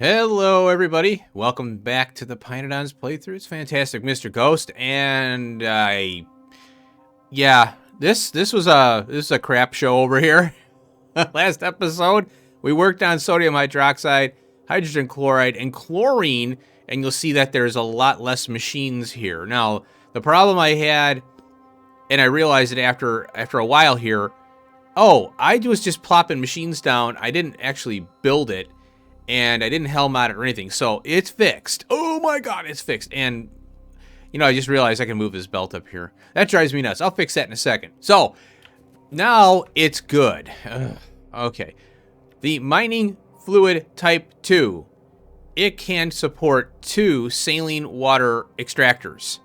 Hello, everybody. Welcome back to the pYanodons playthrough. It's fantastic, Mr. Ghost, and this was a crap show over here. Last episode, we worked on sodium hydroxide, hydrogen chloride, and chlorine, and you'll see that there's a lot less machines here. Now, the problem I had, and I realized it after a while here. Oh, I was just plopping machines down. I didn't actually build it. And I didn't hell mod it or anything, so it's fixed. Oh my god, it's fixed. And, you know, I just realized I can move this belt up here. That drives me nuts. I'll fix that in a second. So, now it's good. Okay. The mining fluid type 2. It can support 2 saline water extractors.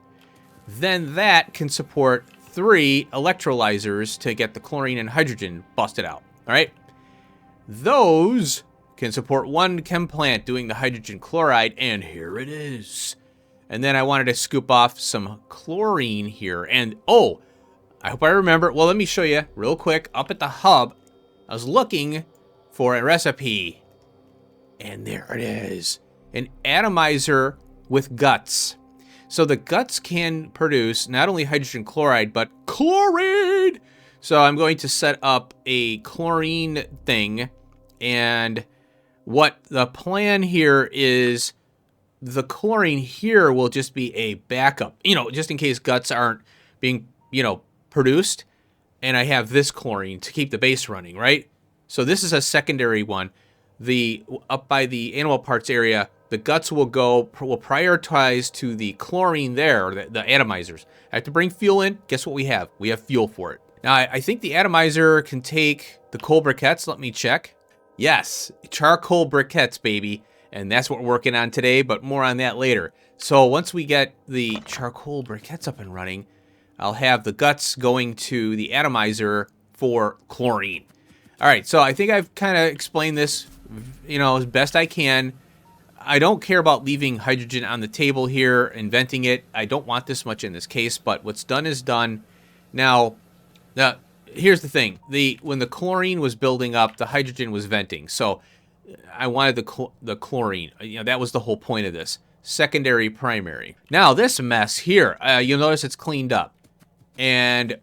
Then that can support 3 electrolyzers to get the chlorine and hydrogen busted out. Alright? Those can support 1 chem plant doing the hydrogen chloride, and here it is. And then I wanted to scoop off some chlorine here, and oh, I hope I remember. Well, let me show you real quick. Up at the hub, I was looking for a recipe, and there it is. An atomizer with guts. So the guts can produce not only hydrogen chloride, but chlorine. So I'm going to set up a chlorine thing, and what the plan here is, the chlorine here will just be a backup, you know, just in case guts aren't being, you know, produced. And I have this chlorine to keep the base running, right? So this is a secondary one. Up by the animal parts area, the guts will prioritize to the chlorine there, the atomizers. I have to bring fuel in. Guess what we have? We have fuel for it. Now, I think the atomizer can take the coal briquettes. Let me check. Yes, charcoal briquettes, baby. And that's what we're working on today, but more on that later. So once we get the charcoal briquettes up and running, I'll have the guts going to the atomizer for chlorine. All right, so I think I've kind of explained this, you know, as best I can. I don't care about leaving hydrogen on the table here, inventing it. I don't want this much in this case, but what's done is done. Now, here's the thing. When the chlorine was building up, the hydrogen was venting. So I wanted the chlorine. You know, that was the whole point of this. Secondary, primary. Now, this mess here, you'll notice it's cleaned up. And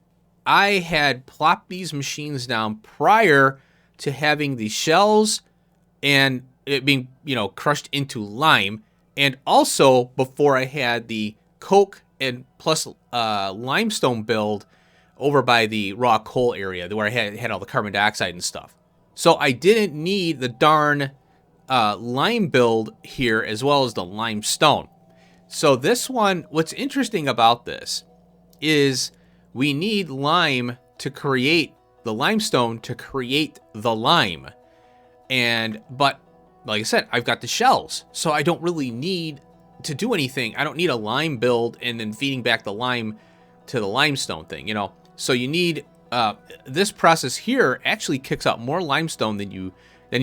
I had plopped these machines down prior to having the shells and it being, you know, crushed into lime. And also before I had the coke and plus limestone build over by the raw coal area where I had all the carbon dioxide and stuff. So I didn't need the darn lime build here as well as the limestone. So this one, what's interesting about this is we need lime to create the limestone to create the lime. But like I said, I've got the shells, so I don't really need to do anything. I don't need a lime build and then feeding back the lime to the limestone thing, you know. So you need this process here actually kicks out more limestone than you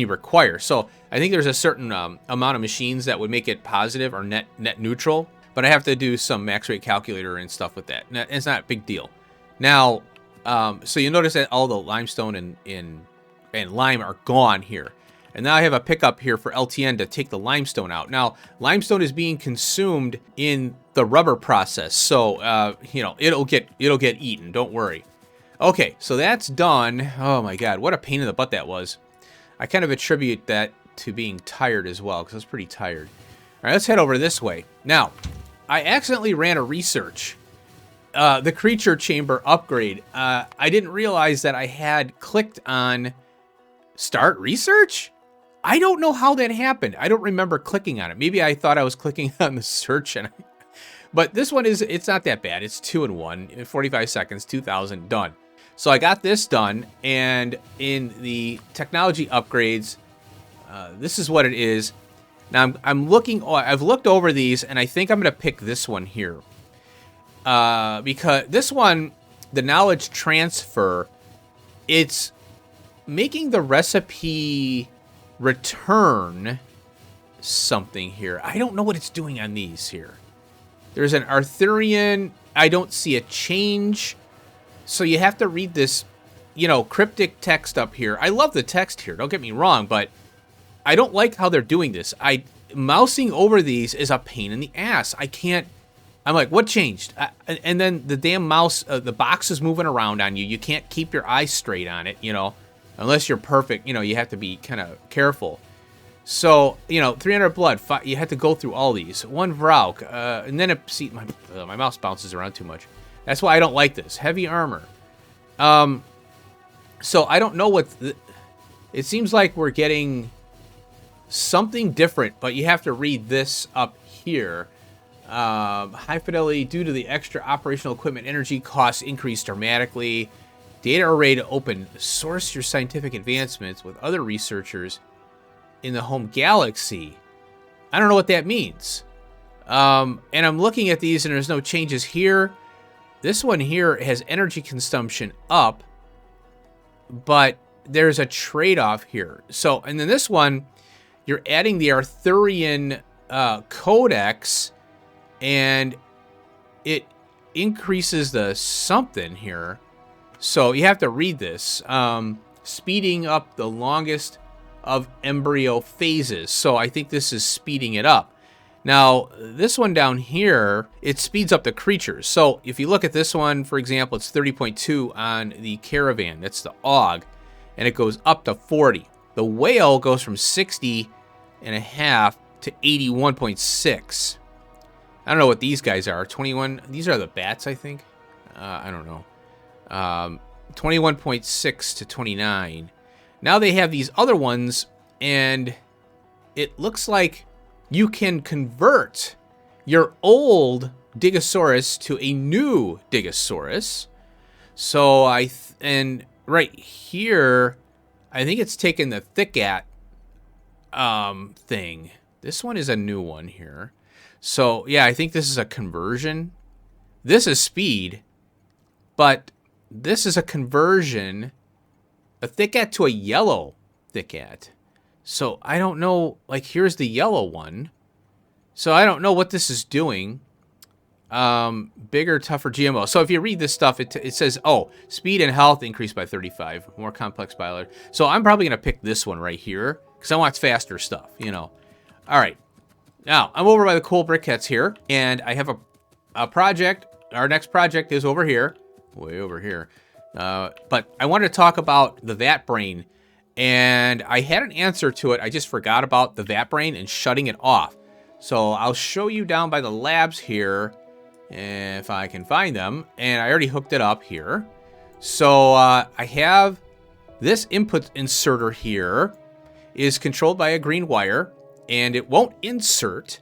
require. So I think there's a certain amount of machines that would make it positive or net neutral, but I have to do some max rate calculator and stuff with that. It's not a big deal. Now, so you notice that all the limestone and lime are gone here. And now I have a pickup here for LTN to take the limestone out. Now, limestone is being consumed in the rubber process, so you know, it'll get eaten. Don't worry. Okay, so that's done. Oh my God, what a pain in the butt that was. I kind of attribute that to being tired as well, because I was pretty tired. All right, let's head over this way. Now, I accidentally ran a research. The creature chamber upgrade. I didn't realize that I had clicked on start research. I don't know how that happened. I don't remember clicking on it. Maybe I thought I was clicking on the search, but this one it's not that bad. It's 2-in-1, 45 seconds, 2,000, done. So I got this done, and in the technology upgrades, this is what it is. Now I'm looking. I've looked over these, and I think I'm going to pick this one here because this one, the knowledge transfer, it's making the recipe return something here. I don't know what it's doing on these here. There's an Arthurian. I don't see a change. So you have to read this, you know, cryptic text up here. I love the text here. Don't get me wrong, but I don't like how they're doing this. Mousing over these is a pain in the ass. I can't. I'm like, what changed? And then the damn mouse, the box is moving around on you. You can't keep your eyes straight on it, you know, unless you're perfect. You know, you have to be kind of careful. So, you know, 300 blood. You have to go through all these. 1 Vrauk. And then see, my mouse bounces around too much. That's why I don't like this. Heavy armor. So I don't know what. It seems like we're getting something different, but you have to read this up here. High fidelity due to the extra operational equipment energy costs increased dramatically. Data array to open. Source your scientific advancements with other researchers in the home galaxy. I don't know what that means. And I'm looking at these and there's no changes here. This one here has energy consumption up, but there's a trade-off here. So, and then this one, you're adding the Arthurian codex, and it increases the something here. So you have to read this. Speeding up the longest of embryo phases. So I think this is speeding it up. Now, this one down here, it speeds up the creatures. So if you look at this one, for example, it's 30.2 on the caravan. That's the AUG. And it goes up to 40. The whale goes from 60.5 to 81.6. I don't know what these guys are. 21. These are the bats, I think. I don't know. 21.6 to 29. Now they have these other ones, and it looks like you can convert your old Digosaurus to a new Digosaurus. So and right here, I think it's taken the Thicket thing. This one is a new one here. So yeah, I think this is a conversion. This is speed, but this is a conversion, a Thicket to a yellow Thicket. So I don't know, like here's the yellow one. So I don't know what this is doing. Bigger, tougher GMO. So if you read this stuff, it says, oh, speed and health increased by 35. More complex biology. So I'm probably going to pick this one right here because I want faster stuff, you know. All right. Now, I'm over by the cool briquettes here, and I have a project. Our next project is over here. Way over here. But I wanted to talk about the vat brain, and I had an answer to it. I just forgot about the vat brain and shutting it off. So I'll show you down by the labs here if I can find them. And I already hooked it up here. So I have this input inserter here is controlled by a green wire, and it won't insert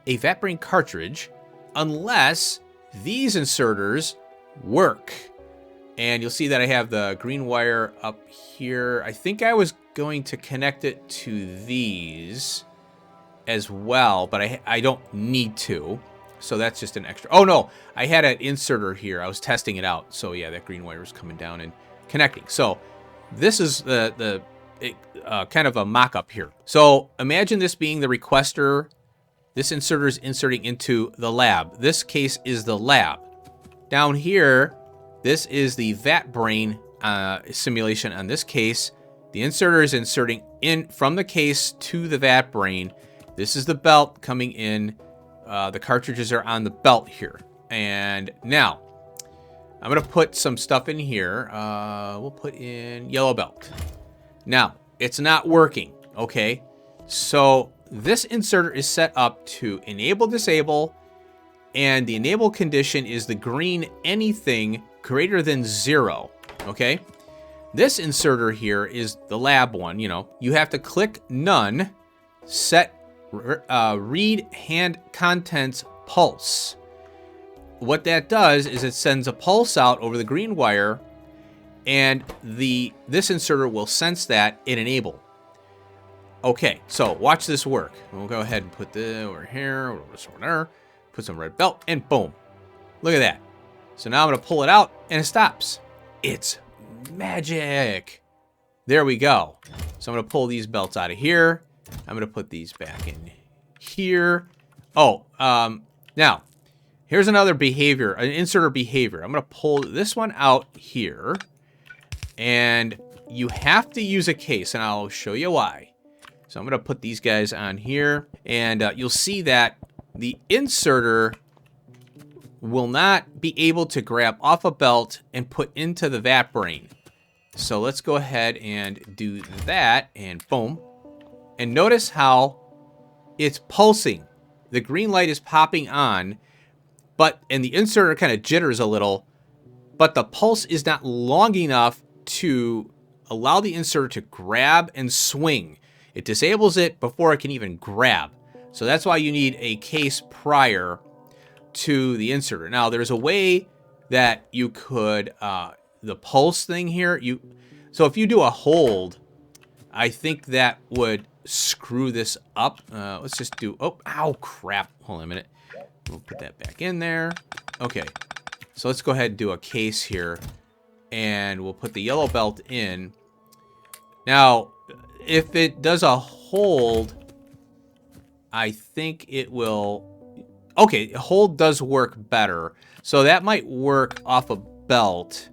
a vat brain cartridge unless these inserters work. And you'll see that I have the green wire up here. I think I was going to connect it to these as well, but I don't need to. So that's just an extra. Oh no, I had an inserter here. I was testing it out. So yeah, that green wire is coming down and connecting. So this is the kind of a mock-up here. So imagine this being the requester. This inserter is inserting into the lab. This case is the lab. Down here, this is the vat brain simulation. On this case, the inserter is inserting in from the case to the vat brain. This is the belt coming in. The cartridges are on the belt here. And now, I'm going to put some stuff in here. We'll put in yellow belt. Now, it's not working, okay? So this inserter is set up to enable, disable, and the enable condition is the green anything greater than 0, okay? This inserter here is the lab one, you know. You have to click none, set read hand contents pulse. What that does is it sends a pulse out over the green wire, and this inserter will sense that and enable. Okay, so watch this work. We'll go ahead and put this over here, over there, put some red belt, and boom. Look at that. So now I'm going to pull it out, and it stops. It's magic. There we go. So I'm going to pull these belts out of here. I'm going to put these back in here. Oh, now, here's another behavior, an inserter behavior. I'm going to pull this one out here. And you have to use a case, and I'll show you why. So I'm going to put these guys on here, and you'll see that the inserter will not be able to grab off a belt and put into the vat brain. So let's go ahead and do that, and boom. And notice how it's pulsing. The green light is popping on, and the inserter kind of jitters a little, but the pulse is not long enough to allow the inserter to grab and swing. It disables it before it can even grab. So that's why you need a case prior to the inserter. Now, there's a way that you could, the pulse thing here, so if you do a hold, I think that would screw this up. Let's just do, ow, crap. Hold on a minute. We'll put that back in there. Okay. So let's go ahead and do a case here, and we'll put the yellow belt in. Now, if it does a hold, I think it will... Okay, hold does work better. So that might work off a belt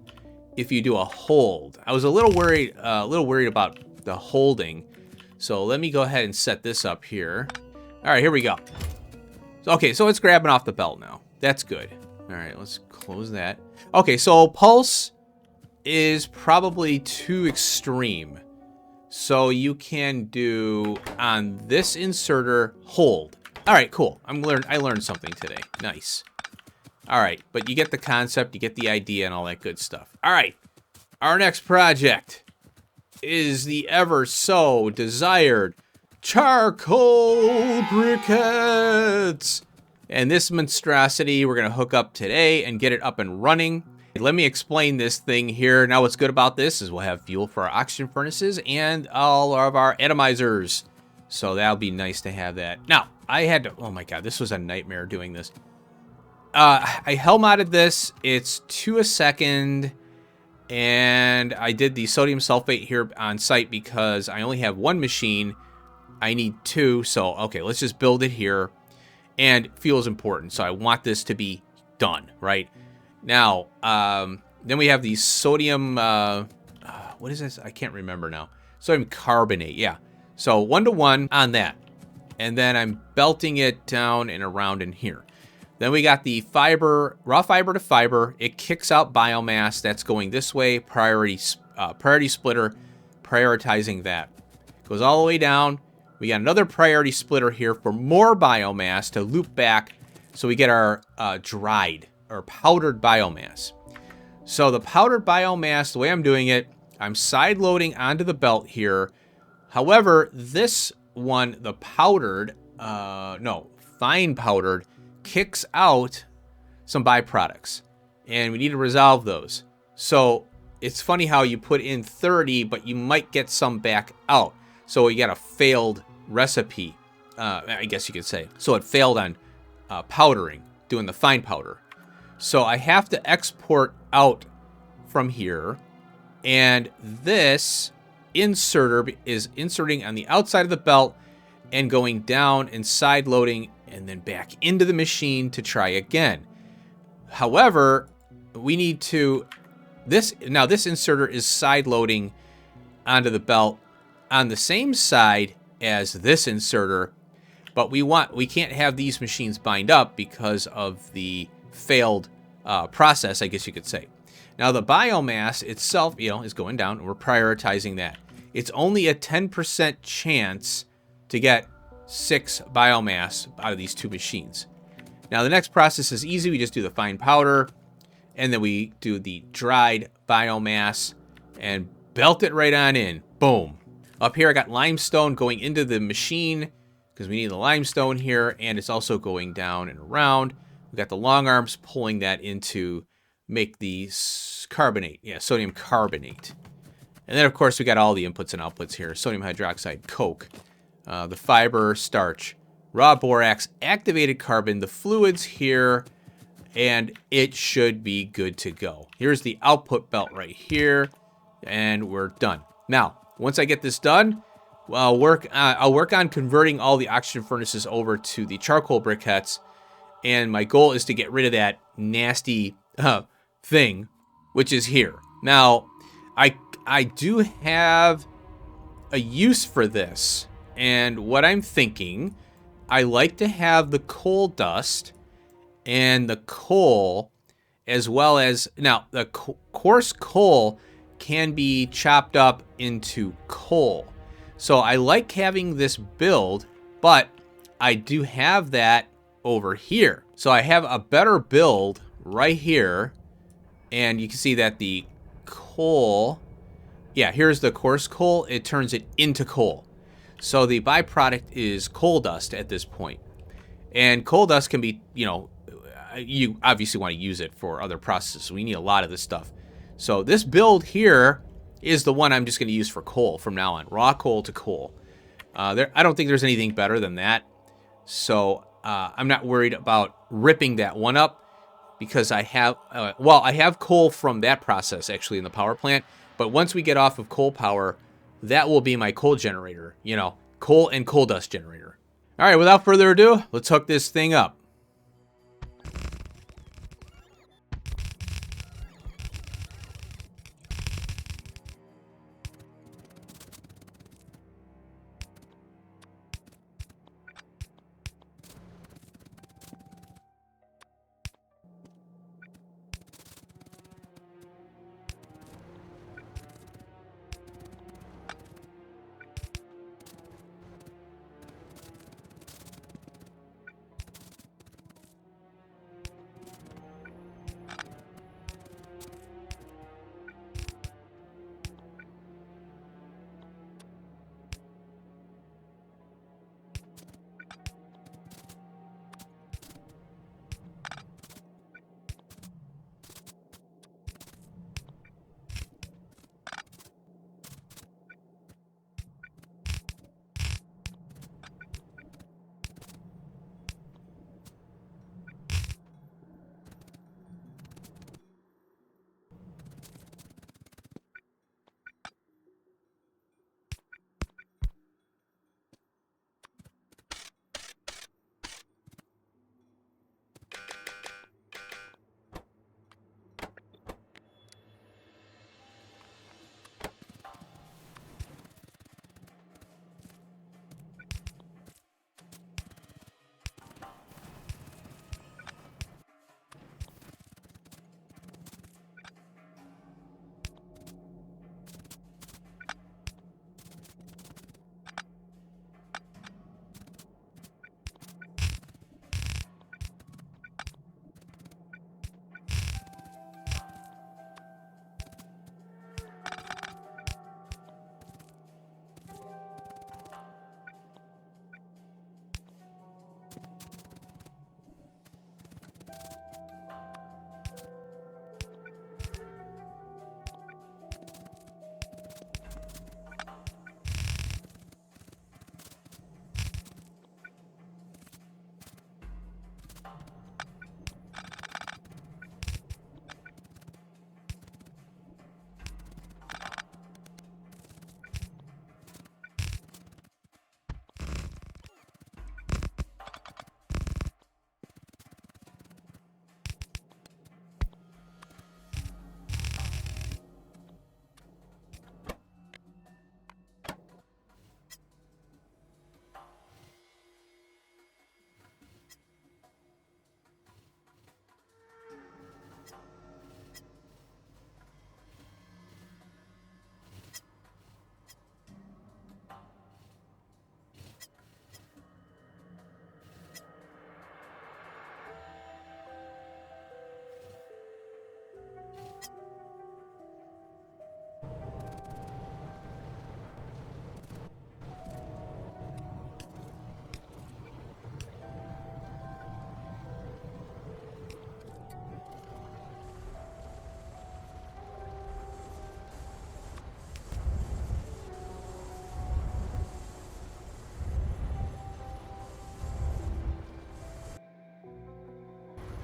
if you do a hold. I was a little worried about the holding. So let me go ahead and set this up here. All right, here we go. Okay, so it's grabbing off the belt now. That's good. All right, let's close that. Okay, so pulse is probably too extreme. So you can do on this inserter hold. All right, cool. I learned something today. Nice. All right, but you get the concept, you get the idea, and all that good stuff. All right, our next project is the ever so desired charcoal briquettes. And this monstrosity we're going to hook up today and get it up and running. Let me explain this thing here. Now, what's good about this is we'll have fuel for our oxygen furnaces and all of our atomizers. So that'll be nice to have that. Now, I had to, oh my God, this was a nightmare doing this. I hell modded this. It's 2 a second. And I did the sodium sulfate here on site because I only have one machine. I need 2. So, okay, let's just build it here. And fuel is important. So I want this to be done, right? Now, then we have the sodium, what is this? I can't remember now. Sodium carbonate, yeah. So 1-to-1 on that. And then I'm belting it down and around in here. Then we got the fiber, raw fiber to fiber. It kicks out biomass. That's going this way. Priority splitter, prioritizing that. Goes all the way down. We got another priority splitter here for more biomass to loop back. So we get our dried or powdered biomass. So the powdered biomass, the way I'm doing it, I'm side loading onto the belt here. However, this one, the powdered, fine powdered, kicks out some byproducts. And we need to resolve those. So it's funny how you put in 30, but you might get some back out. So you got a failed recipe, I guess you could say. So it failed on powdering, doing the fine powder. So I have to export out from here. And this inserter is inserting on the outside of the belt and going down and side loading and then back into the machine to try again. However, we need to, this inserter is side loading onto the belt on the same side as this inserter, but we can't have these machines bind up because of the failed process, I guess you could say. Now the biomass itself, is going down, and we're prioritizing that. It's only a 10% chance to get 6 biomass out of these 2 machines. Now the next process is easy. We just do the fine powder, and then we do the dried biomass and belt it right on in. Boom. Up here I got limestone going into the machine because we need the limestone here, and it's also going down and around. We got the long arms pulling that into make the carbonate, sodium carbonate. And then of course we got all the inputs and outputs here. Sodium hydroxide, coke, the fiber, starch, raw borax, activated carbon, the fluids here, and it should be good to go. Here's the output belt right here, and we're done. Now, once I get this done, I'll work on converting all the oxygen furnaces over to the charcoal briquettes, and my goal is to get rid of that nasty thing, which is here. Now, I do have a use for this, And what I'm thinking, I like to have the coal dust and the coal, as well as, now the coarse coal can be chopped up into coal. So I like having this build, but I do have that over here. So I have a better build right here. And you can see that the coal, yeah, here's the coarse coal. It turns it into coal. So the byproduct is coal dust at this point. And coal dust can be, you know, you obviously want to use it for other processes. We need a lot of this stuff. So this build here is the one I'm just going to use for coal from now on. Raw coal to coal. I don't think there's anything better than that. So I'm not worried about ripping that one up because I have, well, I have coal from that process actually in the power plant. But once we get off of coal power, that will be my coal generator. You know, coal and coal dust generator. All right, without further ado, let's hook this thing up.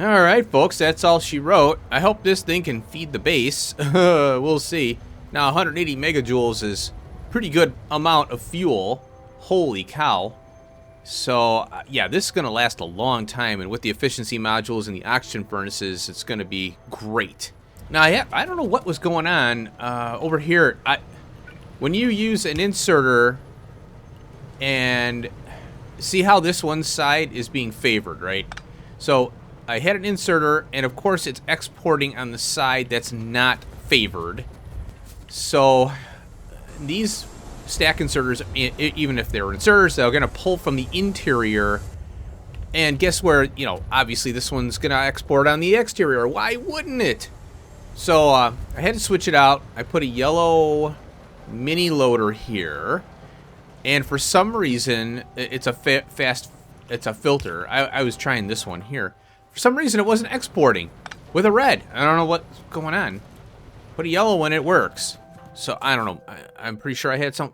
Alright, folks, that's all she wrote. I hope this thing can feed the base. We'll see. Now, 180 megajoules is pretty good amount of fuel. Holy cow. So, yeah, this is going to last a long time, and with the efficiency modules and the oxygen furnaces, it's going to be great. Now, I don't know what was going on over here. When you use an inserter And see how this one side is being favored, right? So I had an inserter, and of course it's exporting on the side that's not favored. So these stack inserters, even if they're inserters, they're going to pull from the interior. And guess where, you know, obviously this one's going to export on the exterior. Why wouldn't it? So I had to switch it out. I put a yellow mini loader here. And for some reason, it's a it's a filter. I was trying this one here. For some reason, it wasn't exporting with a red. I don't know what's going on. Put a yellow when it works. So I don't know. I'm pretty sure I had some.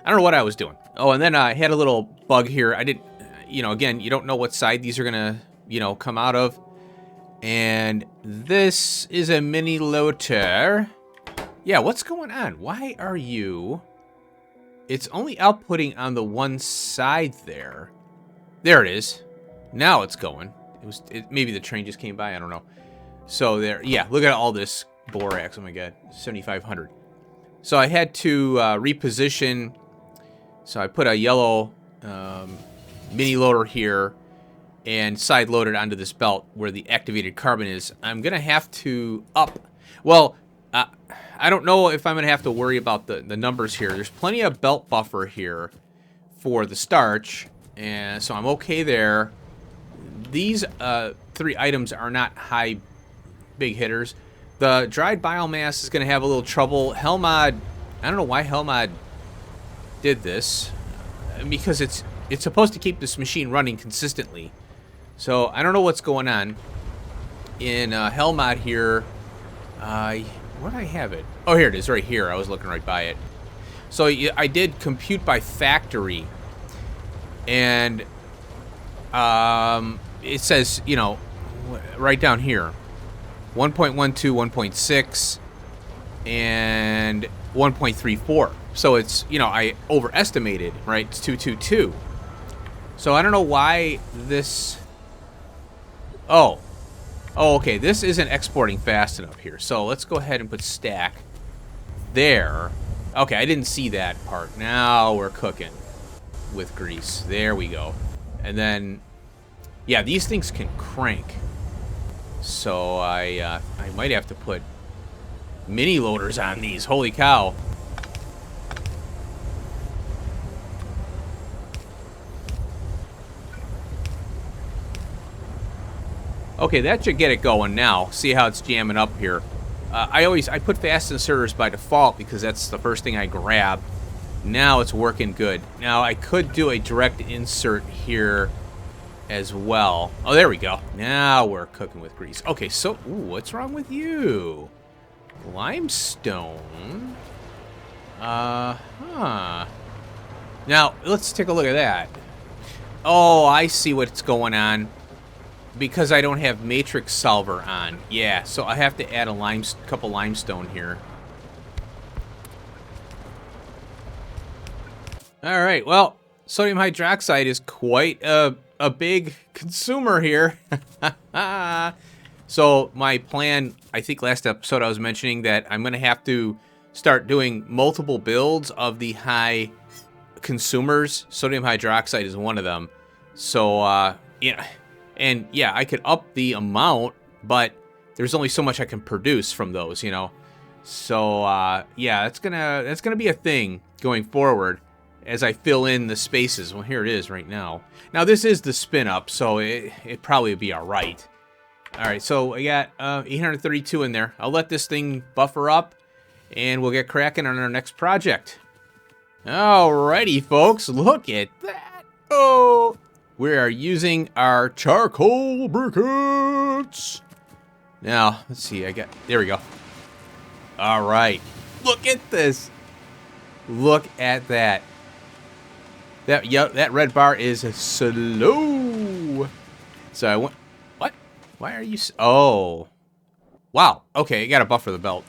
I don't know what I was doing. Oh, and then I had a little bug here. I didn't, you know, again, you don't know what side these are gonna, you know, come out of. And this is a mini loader. Yeah, what's going on? Why are you? It's only outputting on the one side there. There it is. Now it's going. Maybe the train just came by. I don't know. So there, yeah, look at all this borax. Oh my God, 7,500. So I had to reposition. So I put a yellow mini loader here and side loaded onto this belt where the activated carbon is. I'm gonna have to up. Well, I don't know if I'm gonna have to worry about the numbers here. There's plenty of belt buffer here for the starch, and so I'm okay there. These 3 items are not big hitters. The dried biomass is gonna have a little trouble. Helmod, I don't know why Helmod did this, because it's supposed to keep this machine running consistently. So I don't know what's going on in Helmod here. Where do I have it? Oh, here it is, right here. I was looking right by it. So I did compute by factory, and it says, you know, right down here, 1.12, 1.6, and 1.34. So it's, you know, I overestimated, right? It's 222. So I don't know why this. Oh, okay. This isn't exporting fast enough here. So let's go ahead and put stack there. Okay, I didn't see that part. Now we're cooking with grease. There we go. And then, yeah, these things can crank. So I might have to put mini loaders on these. Holy cow. Okay, that should get it going now. See how it's jamming up here. I put fast inserters by default because that's the first thing I grab. Now it's working good. Now I could do a direct insert here as well. Oh, there we go. Now we're cooking with grease. Okay, so, ooh, what's wrong with you? Limestone. Now, let's take a look at that. Oh, I see what's going on. Because I don't have matrix solver on. Yeah, so I have to add a couple limestone here. All right, well, sodium hydroxide is quite a big consumer here. So my plan, I think last episode I was mentioning that I'm going to have to start doing multiple builds of the high consumers. Sodium hydroxide is one of them. So, yeah. And yeah, I could up the amount, but there's only so much I can produce from those, you know. So yeah, that's gonna be a thing going forward as I fill in the spaces. Well, here it is right now. Now this is the spin up, so it probably would be all right. All right, so I got 832 in there. I'll let this thing buffer up, and we'll get cracking on our next project. Alrighty, folks, look at that. Oh. We are using our charcoal briquettes. Now, let's see. There we go. All right. Look at this. Look at that. That red bar is slow. So I went. What? Why are you? Oh. Wow. Okay, I got to buffer the belt.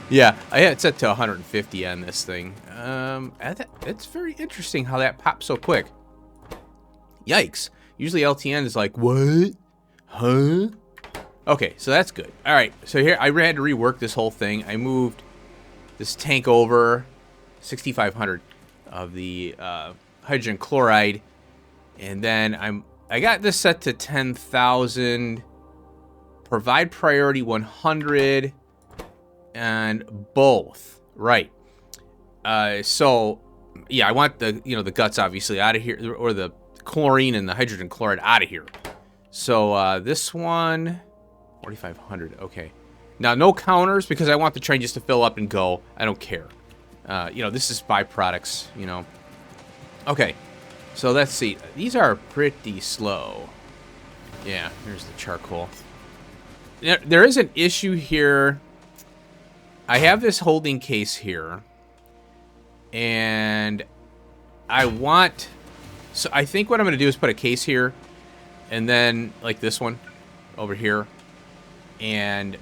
Yeah, I had it set to 150 on this thing. It's very interesting how that pops so quick. Yikes. Usually LTN is like, what? Huh? Okay, so that's good. All right, so here I had to rework this whole thing. I moved this tank over 6,500. of the hydrogen chloride. And then I got this set to 10,000. Provide priority 100. And both. Right. So, yeah, I want the, the guts obviously out of here, or the chlorine and the hydrogen chloride out of here. So, this one, 4,500. Okay. Now, no counters because I want the train just to fill up and go. I don't care. This is byproducts, Okay. So, let's see. These are pretty slow. Yeah, here's the charcoal. There is an issue here. I have this holding case here. And so I think what I'm going to do is put a case here. And then, like this one over here. And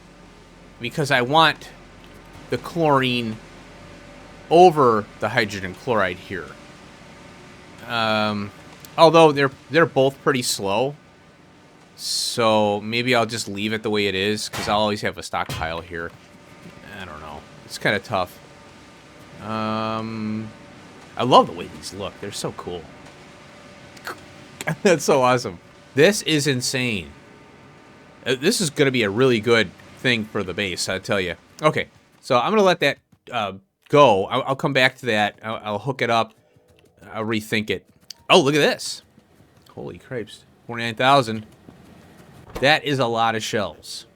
because I want the chlorine over the hydrogen chloride here. Although they're both pretty slow. So maybe I'll just leave it the way it is, because I'll always have a stockpile here. I don't know. It's kind of tough. I love the way these look. They're so cool. That's so awesome. This is insane. This is going to be a really good thing for the base, I tell you. Okay, so I'm going to let that go. I'll come back to that. I'll hook it up. I'll rethink it. Oh, look at this. Holy crapes. 49,000. That is a lot of shells.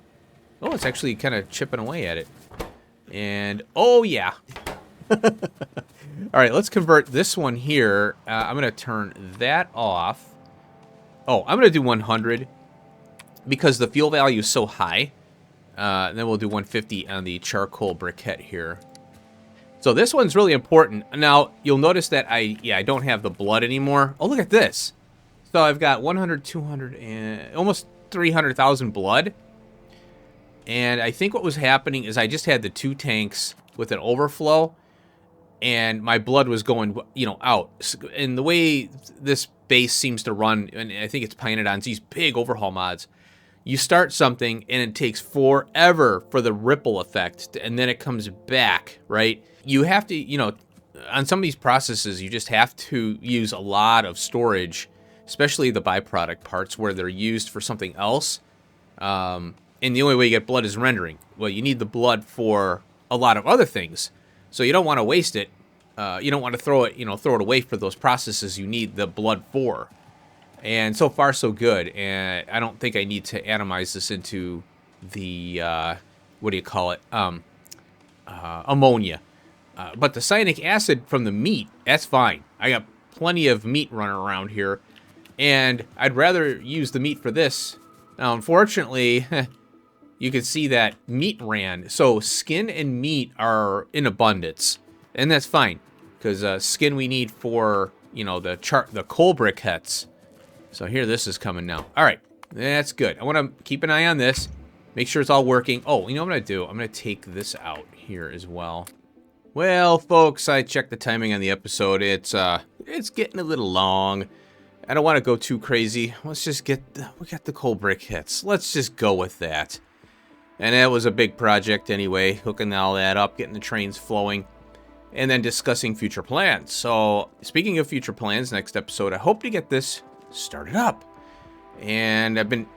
Oh, it's actually kind of chipping away at it. And, oh, yeah. All right, let's convert this one here. I'm going to turn that off. Oh, I'm going to do 100 because the fuel value is so high. And then we'll do 150 on the charcoal briquette here. So this one's really important. Now, you'll notice that I don't have the blood anymore. Oh, look at this. So I've got 100, 200, and almost 300,000 blood. And I think what was happening is I just had the 2 tanks with an overflow. And my blood was going, out. And the way this base seems to run, and I think it's pYanodons, these big overhaul mods, you start something and it takes forever for the ripple effect, and then it comes back, right? You have to, on some of these processes, you just have to use a lot of storage, especially the byproduct parts where they're used for something else. And the only way you get blood is rendering. Well, you need the blood for a lot of other things. So you don't want to waste it. You don't want to throw it away for those processes you need the blood for. And so far, so good. And I don't think I need to atomize this into the, what do you call it? Ammonia. But the cyanic acid from the meat, that's fine. I got plenty of meat running around here. And I'd rather use the meat for this. Now, unfortunately, you can see that meat ran. So skin and meat are in abundance. And that's fine. Because skin we need for, the coal briquettes. So here, this is coming now. All right, that's good. I want to keep an eye on this. Make sure it's all working. Oh, you know what I'm going to do? I'm going to take this out here as well. Well, folks, I checked the timing on the episode. It's getting a little long. I don't want to go too crazy. Let's just we got the coal briquettes. Let's just go with that. And that was a big project anyway, hooking all that up, getting the trains flowing, and then discussing future plans. So, speaking of future plans, next episode, I hope to get this started up. And I've been,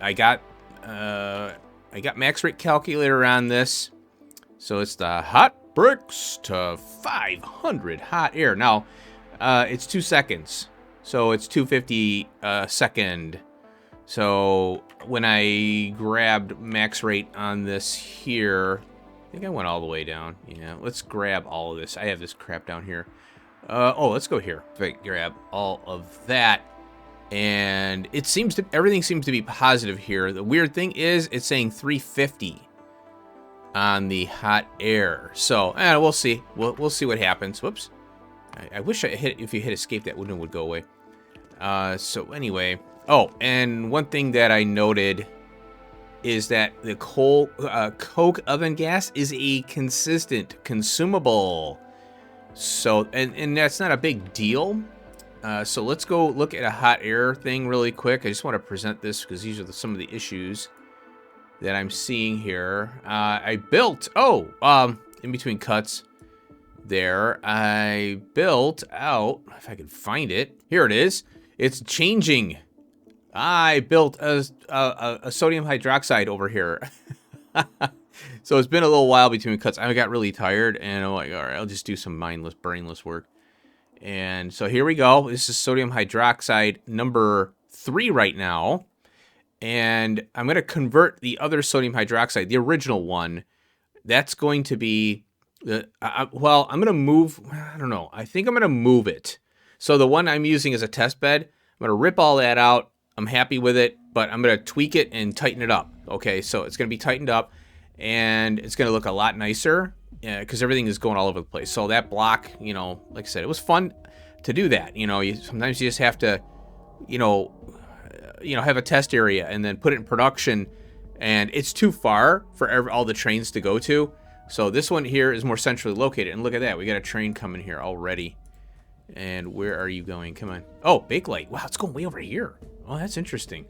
I got max rate calculator on this. So it's the hot bricks to 500 hot air. Now, it's 2 seconds. So it's 250 a second. So when I grabbed max rate on this here, I think I went all the way down. Yeah, let's grab all of this. I have this crap down here. Let's go here. If I grab all of that. And everything seems to be positive here. The weird thing is it's saying 350 on the hot air. So, we'll see. We'll see what happens. Whoops. I wish if you hit escape, that window would go away. So anyway. Oh, and one thing that I noted is that the coke oven gas is a consistent consumable. So, and that's not a big deal. So let's go look at a hot air thing really quick. I just want to present this because these are some of the issues that I'm seeing here. I built, in between cuts, there, I built out, if I can find it, here it is. It's changing. I built a sodium hydroxide over here. So it's been a little while between cuts. I got really tired, and I'm like, all right, I'll just do some mindless, brainless work. And so here we go. This is sodium hydroxide number 3 right now. And I'm going to convert the other sodium hydroxide, the original one. That's going to be, well, I'm going to move, I don't know. I think I'm going to move it. So the one I'm using as a test bed, I'm going to rip all that out. I'm happy with it, but I'm going to tweak it and tighten it up. Okay, so it's going to be tightened up, and it's going to look a lot nicer because everything is going all over the place. So that block, you know, like I said, it was fun to do that. You know, sometimes you just have to, you know, have a test area and then put it in production, and it's too far for all the trains to go to. So this one here is more centrally located, and look at that. We got a train coming here already. And where are you going? Come on. Oh, Bakelite. Wow, it's going way over here. Oh, that's interesting.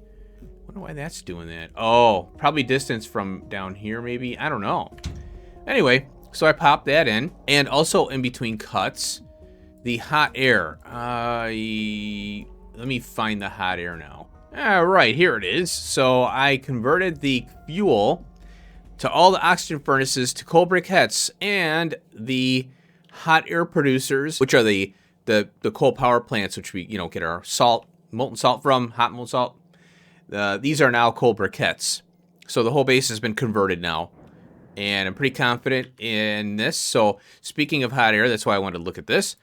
Wonder why that's doing that. Oh, probably distance from down here, maybe. I don't know. Anyway, so I popped that in. And also in between cuts, the hot air. Let me find the hot air now. All right, here it is. So I converted the fuel to all the oxygen furnaces to coal briquettes and the hot air producers, which are the coal power plants, which we, you know, get our salt, molten salt from, hot molten salt. These are now coal briquettes. So the whole base has been converted now, and I'm pretty confident in this. So speaking of hot air, that's why I wanted to look at this.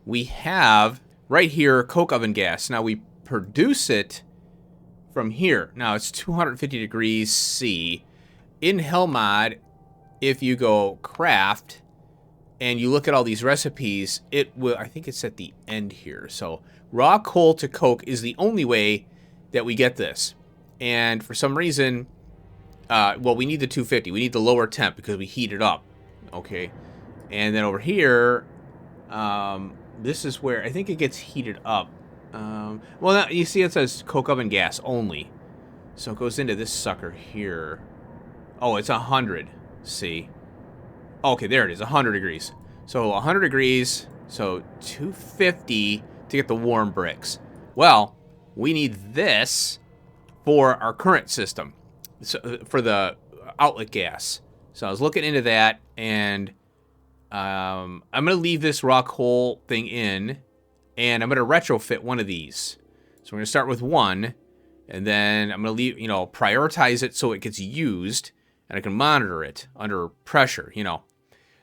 We have right here coke oven gas. Now we produce it from here. Now it's 250 degrees C. In Hellmod, if you go craft and you look at all these recipes, it will, I think it's at the end here. So raw coal to coke is the only way that we get this. And for some reason, well, we need the 250. We need the lower temp because we heat it up. Okay. And then over here, this is where I think it gets heated up. Well, now, you see it says coke oven gas only. So it goes into this sucker here. Oh, it's 100. See? Okay, there it is, 100 degrees. So 100 degrees, so 250 to get the warm bricks. Well, we need this for our current system, so for the outlet gas. So I was looking into that, and I'm going to leave this raw coal thing in, and I'm going to retrofit one of these. So we're going to start with one, and then I'm going to leave, you know, prioritize it so it gets used, and I can monitor it under pressure, you know.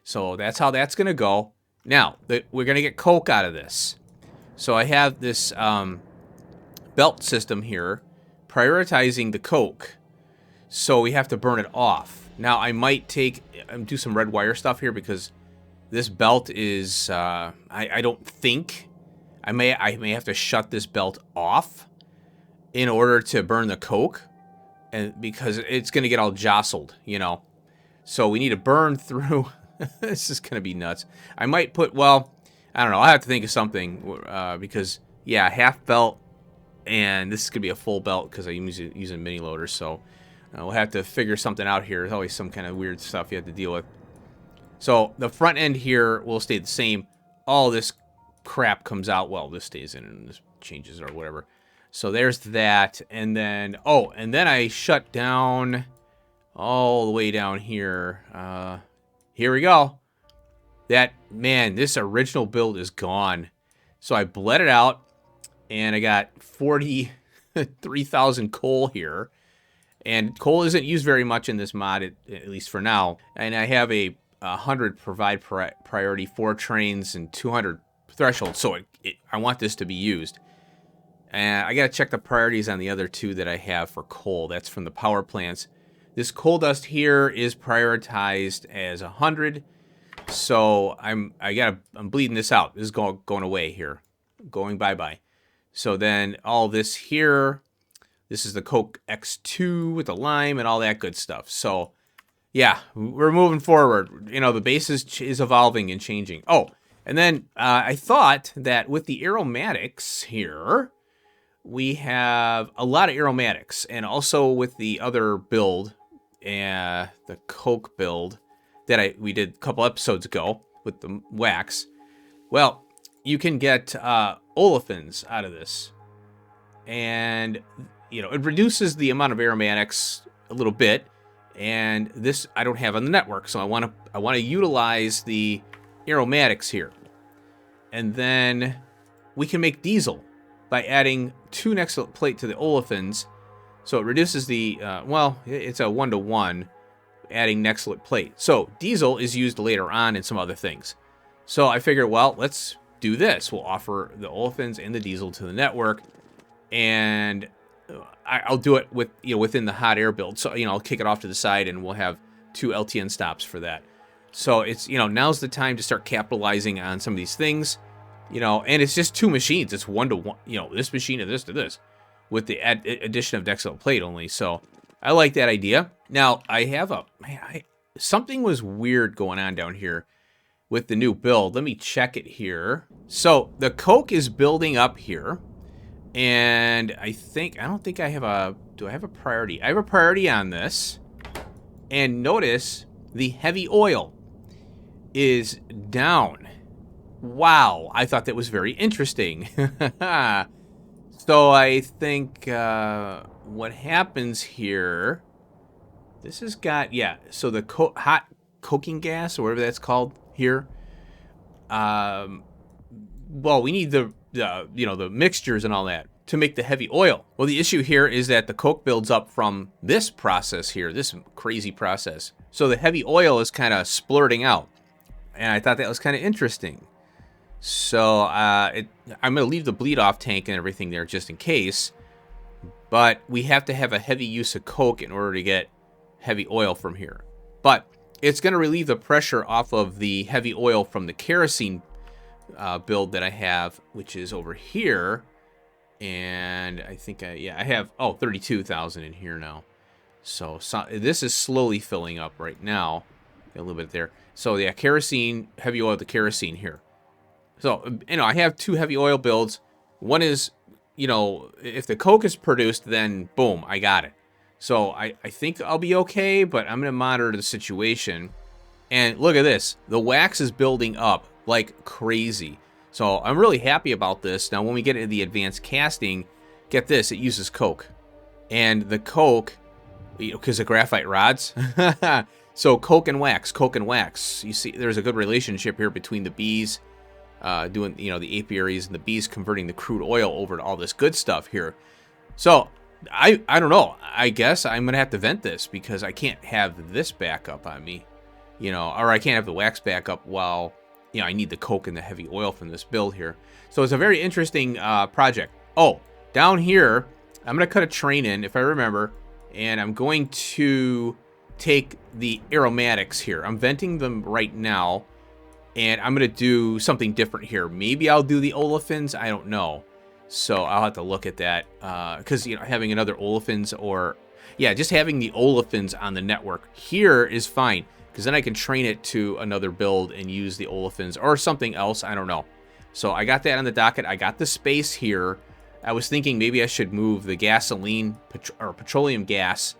So that's how that's going to go. Now, we're going to get coke out of this. So I have this belt system here prioritizing the coke. So we have to burn it off. Now, I might do some red wire stuff here because this belt is, I don't think, I may have to shut this belt off in order to burn the coke. And because it's going to get all jostled, you know. So we need to burn through. This is going to be nuts. I might put, well, I don't know. I have to think of something because, yeah, half belt, and this is going to be a full belt because I'm using mini loaders. So we'll have to figure something out here. There's always some kind of weird stuff you have to deal with. So the front end here will stay the same. All this crap comes out. Well, this stays in and this changes or whatever. So there's that, and then, oh, and then I shut down all the way down here. Here we go. That, man, this original build is gone. So I bled it out, and I got 43,000 coal here. And coal isn't used very much in this mod, at least for now. And I have a 100 provide priority, 4 trains, and 200 threshold. So I want this to be used. And I got to check the priorities on the other 2 that I have for coal. That's from the power plants. This coal dust here is prioritized as 100. So I'm bleeding this out. This is going away here. Going bye-bye. So then all this here, this is the Coke X2 with the lime and all that good stuff. So yeah, we're moving forward. You know, the base is evolving and changing. Oh, and then I thought that with the aromatics here, we have a lot of aromatics, and also with the other build, the Coke build that we did a couple episodes ago with the wax. Well, you can get olefins out of this. And, you know, it reduces the amount of aromatics a little bit. And this I don't have on the network, so I want to utilize the aromatics here. And then we can make diesel by adding 2 nextlet plate to the olefins. So it reduces the, well, it's a 1-to-1 adding nextlet plate. So diesel is used later on in some other things. So I figured, well, let's do this. We'll offer the olefins and the diesel to the network. And I'll do it with, you know, within the hot air build. So, you know, I'll kick it off to the side and we'll have 2 LTN stops for that. So it's, you know, now's the time to start capitalizing on some of these things, you know, and it's just 2 machines. It's 1-to-1, you know, this machine to this to this with the addition of nextlet plate only. So I like that idea. Now I have something was weird going on down here with the new build. Let me check it here. So the coke is building up here. And I don't think I have do I have a priority? I have a priority on this. And notice the heavy oil is down. Wow, I thought that was very interesting. So I think what happens here, this has got, yeah, so the hot coking gas, or whatever that's called here. Well, we need the you know, the mixtures and all that to make the heavy oil. Well, the issue here is that the coke builds up from this process here, this crazy process. So the heavy oil is kind of splurting out. And I thought that was kind of interesting. So I'm going to leave the bleed off tank and everything there just in case. But we have to have a heavy use of coke in order to get heavy oil from here. But it's going to relieve the pressure off of the heavy oil from the kerosene build that I have, which is over here. And I think I have 32,000 in here now. So this is slowly filling up right now. Got a little bit there. So yeah, kerosene, heavy oil, the kerosene here. So, you know, I have 2 heavy oil builds. One is, you know, if the coke is produced, then boom, I got it. So I think I'll be okay, but I'm going to monitor the situation. And look at this. The wax is building up like crazy. So I'm really happy about this. Now, when we get into the advanced casting, get this, it uses coke. And the coke, you know, because of graphite rods. So coke and wax. You see, there's a good relationship here between the bees doing, you know, the apiaries and the bees converting the crude oil over to all this good stuff here. So I don't know. I guess I'm going to have to vent this because I can't have this back up on me, you know, or I can't have the wax back up while, you know, I need the coke and the heavy oil from this build here. So it's a very interesting project. Oh, down here, I'm going to cut a train in, if I remember, and I'm going to take the aromatics here. I'm venting them right now, and I'm going to do something different here. Maybe I'll do the olefins. I don't know. So I'll have to look at that because, you know, having another olefins or, yeah, just having the olefins on the network here is fine because then I can train it to another build and use the olefins or something else. I don't know. So I got that on the docket. I got the space here. I was thinking maybe I should move the gasoline or petroleum gas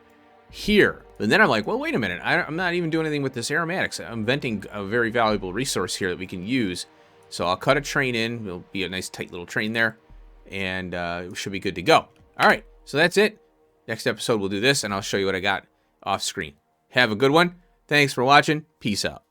here. And then I'm like, well, wait a minute. I'm not even doing anything with this aromatics. I'm venting a very valuable resource here that we can use. So I'll cut a train in. It'll be a nice tight little train there. And it should be good to go. All right. So that's it. Next episode, we'll do this, and I'll show you what I got off screen. Have a good one. Thanks for watching. Peace out.